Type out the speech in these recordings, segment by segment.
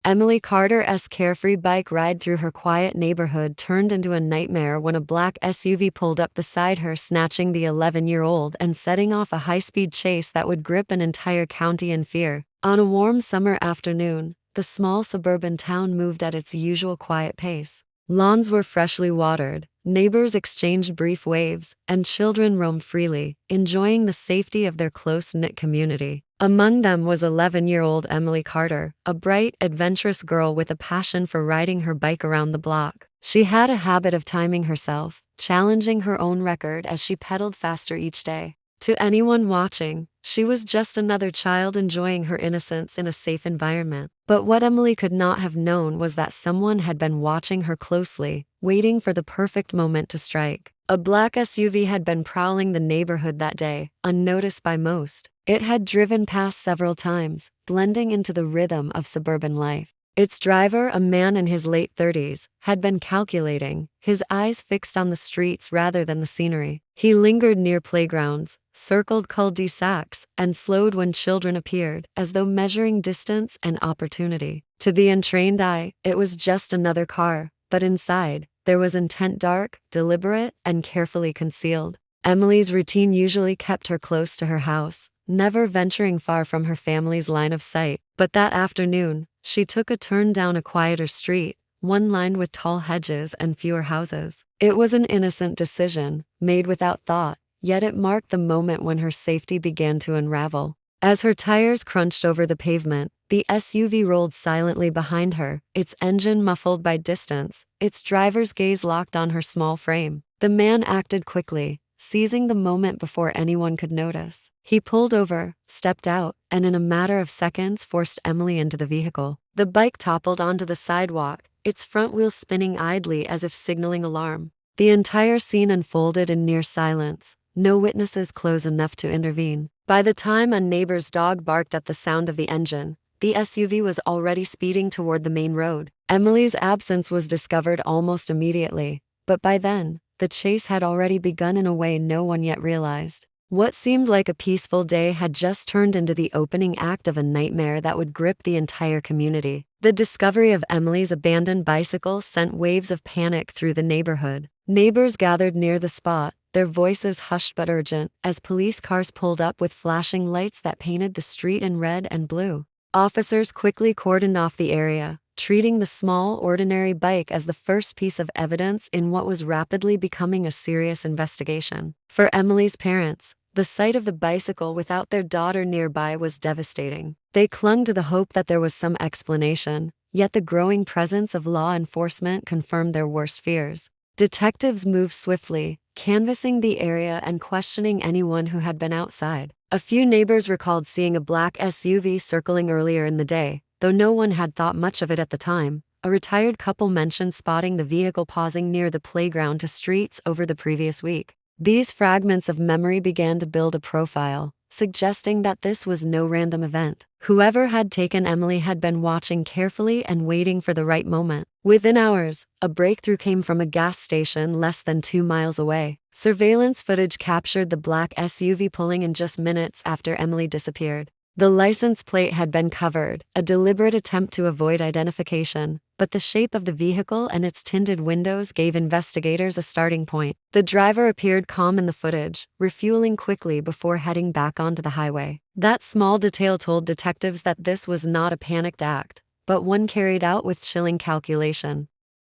Emily Carter's carefree bike ride through her quiet neighborhood turned into a nightmare when a black SUV pulled up beside her, snatching the 11-year-old and setting off a high-speed chase that would grip an entire county in fear. On a warm summer afternoon, the small suburban town moved at its usual quiet pace. Lawns were freshly watered, neighbors exchanged brief waves, and children roamed freely, enjoying the safety of their close-knit community. Among them was 11-year-old Emily Carter, a bright, adventurous girl with a passion for riding her bike around the block. She had a habit of timing herself, challenging her own record as she pedaled faster each day. To anyone watching, she was just another child enjoying her innocence in a safe environment. But what Emily could not have known was that someone had been watching her closely, waiting for the perfect moment to strike. A black SUV had been prowling the neighborhood that day, unnoticed by most. It had driven past several times, blending into the rhythm of suburban life. Its driver, a man in his late 30s, had been calculating, his eyes fixed on the streets rather than the scenery. He lingered near playgrounds, circled cul-de-sacs, and slowed when children appeared, as though measuring distance and opportunity. To the untrained eye, it was just another car, but inside, there was intent, dark, deliberate, and carefully concealed. Emily's routine usually kept her close to her house, never venturing far from her family's line of sight. But that afternoon, she took a turn down a quieter street, one lined with tall hedges and fewer houses. It was an innocent decision, made without thought, yet it marked the moment when her safety began to unravel. As her tires crunched over the pavement, the SUV rolled silently behind her, its engine muffled by distance, its driver's gaze locked on her small frame. The man acted quickly, seizing the moment before anyone could notice. He pulled over, stepped out, and in a matter of seconds forced Emily into the vehicle. The bike toppled onto the sidewalk, its front wheels spinning idly as if signaling alarm. The entire scene unfolded in near silence, no witnesses close enough to intervene. By the time a neighbor's dog barked at the sound of the engine, the SUV was already speeding toward the main road. Emily's absence was discovered almost immediately, but by then, the chase had already begun in a way no one yet realized. What seemed like a peaceful day had just turned into the opening act of a nightmare that would grip the entire community. The discovery of Emily's abandoned bicycle sent waves of panic through the neighborhood. Neighbors gathered near the spot, their voices hushed but urgent, as police cars pulled up with flashing lights that painted the street in red and blue. Officers quickly cordoned off the area, treating the small, ordinary bike as the first piece of evidence in what was rapidly becoming a serious investigation. For Emily's parents, the sight of the bicycle without their daughter nearby was devastating. They clung to the hope that there was some explanation, yet the growing presence of law enforcement confirmed their worst fears. Detectives moved swiftly, canvassing the area and questioning anyone who had been outside. A few neighbors recalled seeing a black SUV circling earlier in the day, though no one had thought much of it at the time. A retired couple mentioned spotting the vehicle pausing near the playground to streets over the previous week. These fragments of memory began to build a profile, suggesting that this was no random event. Whoever had taken Emily had been watching carefully and waiting for the right moment. Within hours, a breakthrough came from a gas station less than 2 miles away. Surveillance footage captured the black SUV pulling in just minutes after Emily disappeared. The license plate had been covered, a deliberate attempt to avoid identification, but the shape of the vehicle and its tinted windows gave investigators a starting point. The driver appeared calm in the footage, refueling quickly before heading back onto the highway. That small detail told detectives that this was not a panicked act, but one carried out with chilling calculation.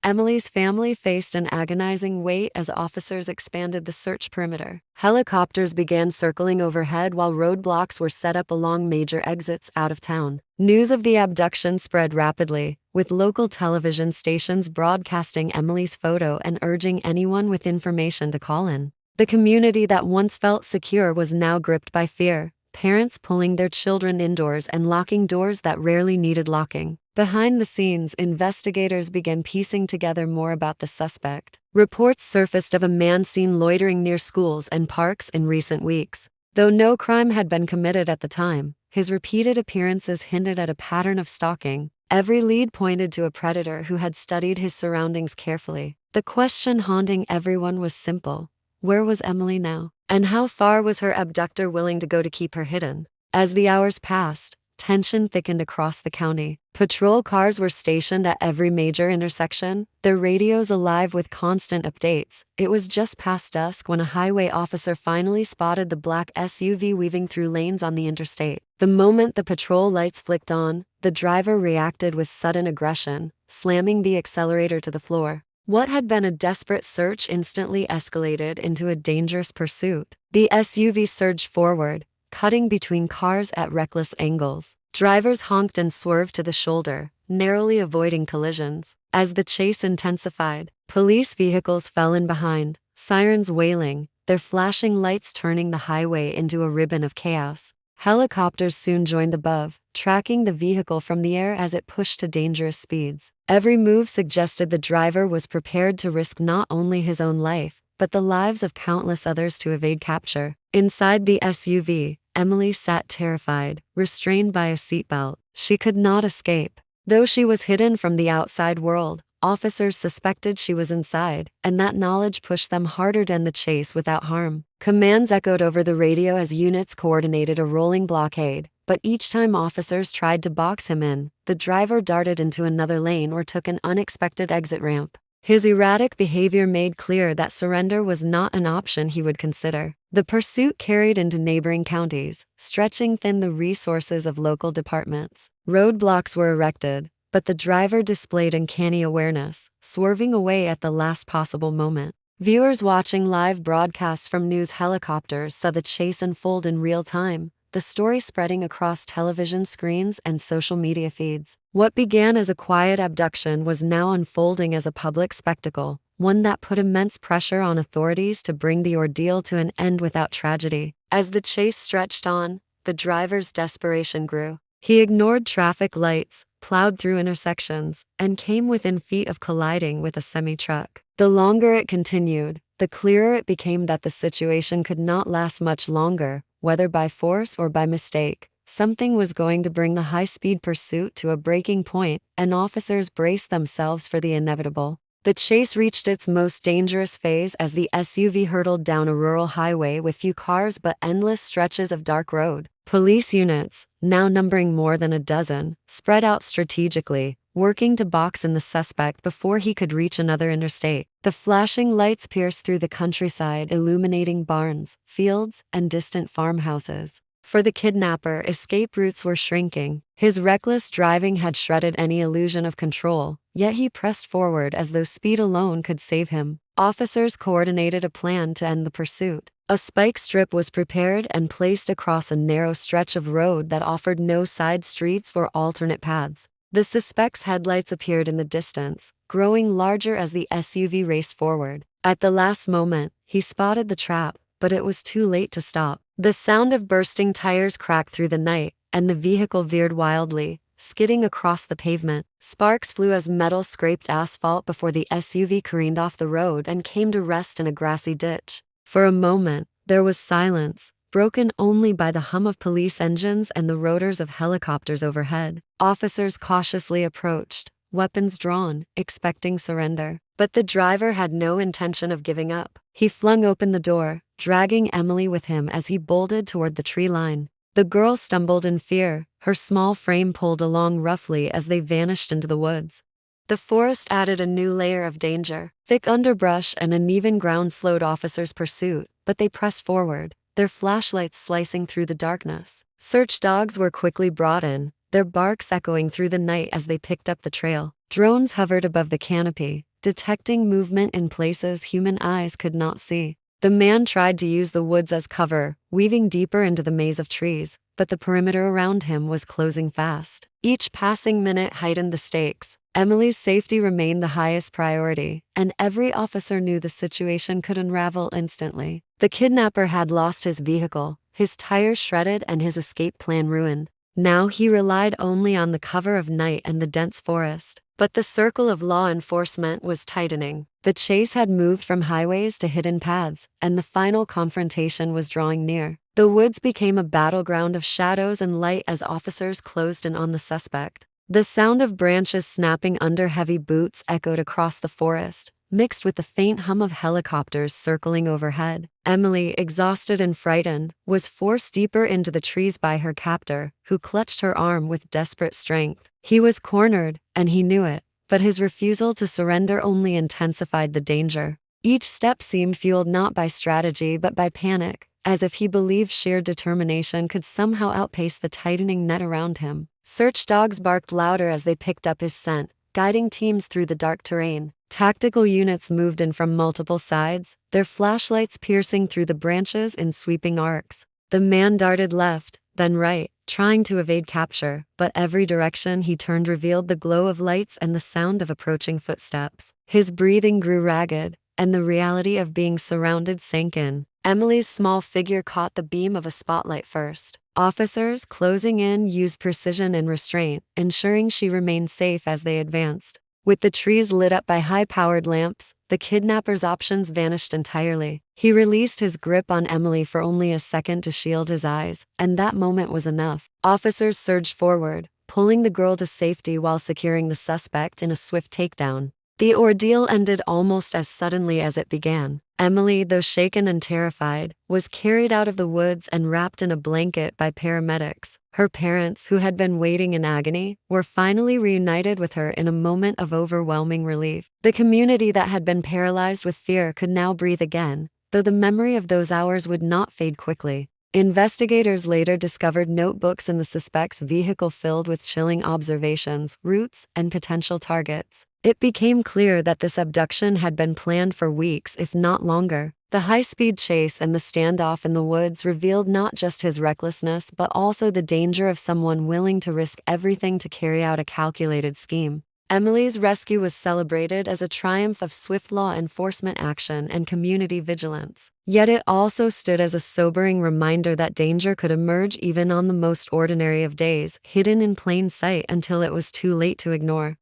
Emily's family faced an agonizing wait as officers expanded the search perimeter. Helicopters began circling overhead while roadblocks were set up along major exits out of town. News of the abduction spread rapidly, with local television stations broadcasting Emily's photo and urging anyone with information to call in. The community that once felt secure was now gripped by fear, parents pulling their children indoors and locking doors that rarely needed locking. Behind the scenes, investigators began piecing together more about the suspect. Reports surfaced of a man seen loitering near schools and parks in recent weeks. Though no crime had been committed at the time, his repeated appearances hinted at a pattern of stalking. Every lead pointed to a predator who had studied his surroundings carefully. The question haunting everyone was simple: where was Emily now? And how far was her abductor willing to go to keep her hidden? As the hours passed, tension thickened across the county. Patrol cars were stationed at every major intersection, their radios alive with constant updates. It was just past dusk when a highway officer finally spotted the black SUV weaving through lanes on the interstate. The moment the patrol lights flicked on, the driver reacted with sudden aggression, slamming the accelerator to the floor. What had been a desperate search instantly escalated into a dangerous pursuit. The SUV surged forward, cutting between cars at reckless angles. Drivers honked and swerved to the shoulder, narrowly avoiding collisions. As the chase intensified, police vehicles fell in behind, sirens wailing, their flashing lights turning the highway into a ribbon of chaos. Helicopters soon joined above, tracking the vehicle from the air as it pushed to dangerous speeds. Every move suggested the driver was prepared to risk not only his own life, but the lives of countless others to evade capture. Inside the SUV, Emily sat terrified, restrained by a seatbelt. She could not escape. Though she was hidden from the outside world, officers suspected she was inside, and that knowledge pushed them harder to end the chase without harm. Commands echoed over the radio as units coordinated a rolling blockade, but each time officers tried to box him in, the driver darted into another lane or took an unexpected exit ramp. His erratic behavior made clear that surrender was not an option he would consider. The pursuit carried into neighboring counties, stretching thin the resources of local departments. Roadblocks were erected, but the driver displayed uncanny awareness, swerving away at the last possible moment. Viewers watching live broadcasts from news helicopters saw the chase unfold in real time, the story spreading across television screens and social media feeds. What began as a quiet abduction was now unfolding as a public spectacle, one that put immense pressure on authorities to bring the ordeal to an end without tragedy. As the chase stretched on, the driver's desperation grew. He ignored traffic lights, plowed through intersections, and came within feet of colliding with a semi-truck. The longer it continued, the clearer it became that the situation could not last much longer, whether by force or by mistake. Something was going to bring the high-speed pursuit to a breaking point, and officers braced themselves for the inevitable. The chase reached its most dangerous phase as the SUV hurtled down a rural highway with few cars but endless stretches of dark road. Police units, now numbering more than a dozen, spread out strategically, working to box in the suspect before he could reach another interstate. The flashing lights pierced through the countryside, illuminating barns, fields, and distant farmhouses. For the kidnapper, escape routes were shrinking. His reckless driving had shredded any illusion of control, yet he pressed forward as though speed alone could save him. Officers coordinated a plan to end the pursuit. A spike strip was prepared and placed across a narrow stretch of road that offered no side streets or alternate paths. The suspect's headlights appeared in the distance, growing larger as the SUV raced forward. At the last moment, he spotted the trap, but it was too late to stop. The sound of bursting tires cracked through the night, and the vehicle veered wildly, skidding across the pavement. Sparks flew as metal scraped asphalt before the SUV careened off the road and came to rest in a grassy ditch. For a moment, there was silence, broken only by the hum of police engines and the rotors of helicopters overhead. Officers cautiously approached, weapons drawn, expecting surrender. But the driver had no intention of giving up. He flung open the door, dragging Emily with him as he bolted toward the tree line. The girl stumbled in fear, her small frame pulled along roughly as they vanished into the woods. The forest added a new layer of danger. Thick underbrush and uneven ground slowed officers' pursuit, but they pressed forward, their flashlights slicing through the darkness. Search dogs were quickly brought in, their barks echoing through the night as they picked up the trail. Drones hovered above the canopy, detecting movement in places human eyes could not see. The man tried to use the woods as cover, weaving deeper into the maze of trees, but the perimeter around him was closing fast. Each passing minute heightened the stakes. Emily's safety remained the highest priority, and every officer knew the situation could unravel instantly. The kidnapper had lost his vehicle, his tires shredded and his escape plan ruined. Now he relied only on the cover of night and the dense forest. But the circle of law enforcement was tightening. The chase had moved from highways to hidden paths, and the final confrontation was drawing near. The woods became a battleground of shadows and light as officers closed in on the suspect. The sound of branches snapping under heavy boots echoed across the forest, mixed with the faint hum of helicopters circling overhead. Emily, exhausted and frightened, was forced deeper into the trees by her captor, who clutched her arm with desperate strength. He was cornered, and he knew it, but his refusal to surrender only intensified the danger. Each step seemed fueled not by strategy but by panic, as if he believed sheer determination could somehow outpace the tightening net around him. Search dogs barked louder as they picked up his scent, guiding teams through the dark terrain. Tactical units moved in from multiple sides, their flashlights piercing through the branches in sweeping arcs. The man darted left, then right, trying to evade capture, but every direction he turned revealed the glow of lights and the sound of approaching footsteps. His breathing grew ragged, and the reality of being surrounded sank in. Emily's small figure caught the beam of a spotlight first. Officers closing in used precision and restraint, ensuring she remained safe as they advanced. With the trees lit up by high-powered lamps, the kidnapper's options vanished entirely. He released his grip on Emily for only a second to shield his eyes, and that moment was enough. Officers surged forward, pulling the girl to safety while securing the suspect in a swift takedown. The ordeal ended almost as suddenly as it began. Emily, though shaken and terrified, was carried out of the woods and wrapped in a blanket by paramedics. Her parents, who had been waiting in agony, were finally reunited with her in a moment of overwhelming relief. The community that had been paralyzed with fear could now breathe again, though the memory of those hours would not fade quickly. Investigators later discovered notebooks in the suspect's vehicle filled with chilling observations, routes, and potential targets. It became clear that this abduction had been planned for weeks, if not longer. The high-speed chase and the standoff in the woods revealed not just his recklessness but also the danger of someone willing to risk everything to carry out a calculated scheme. Emily's rescue was celebrated as a triumph of swift law enforcement action and community vigilance. Yet it also stood as a sobering reminder that danger could emerge even on the most ordinary of days, hidden in plain sight until it was too late to ignore.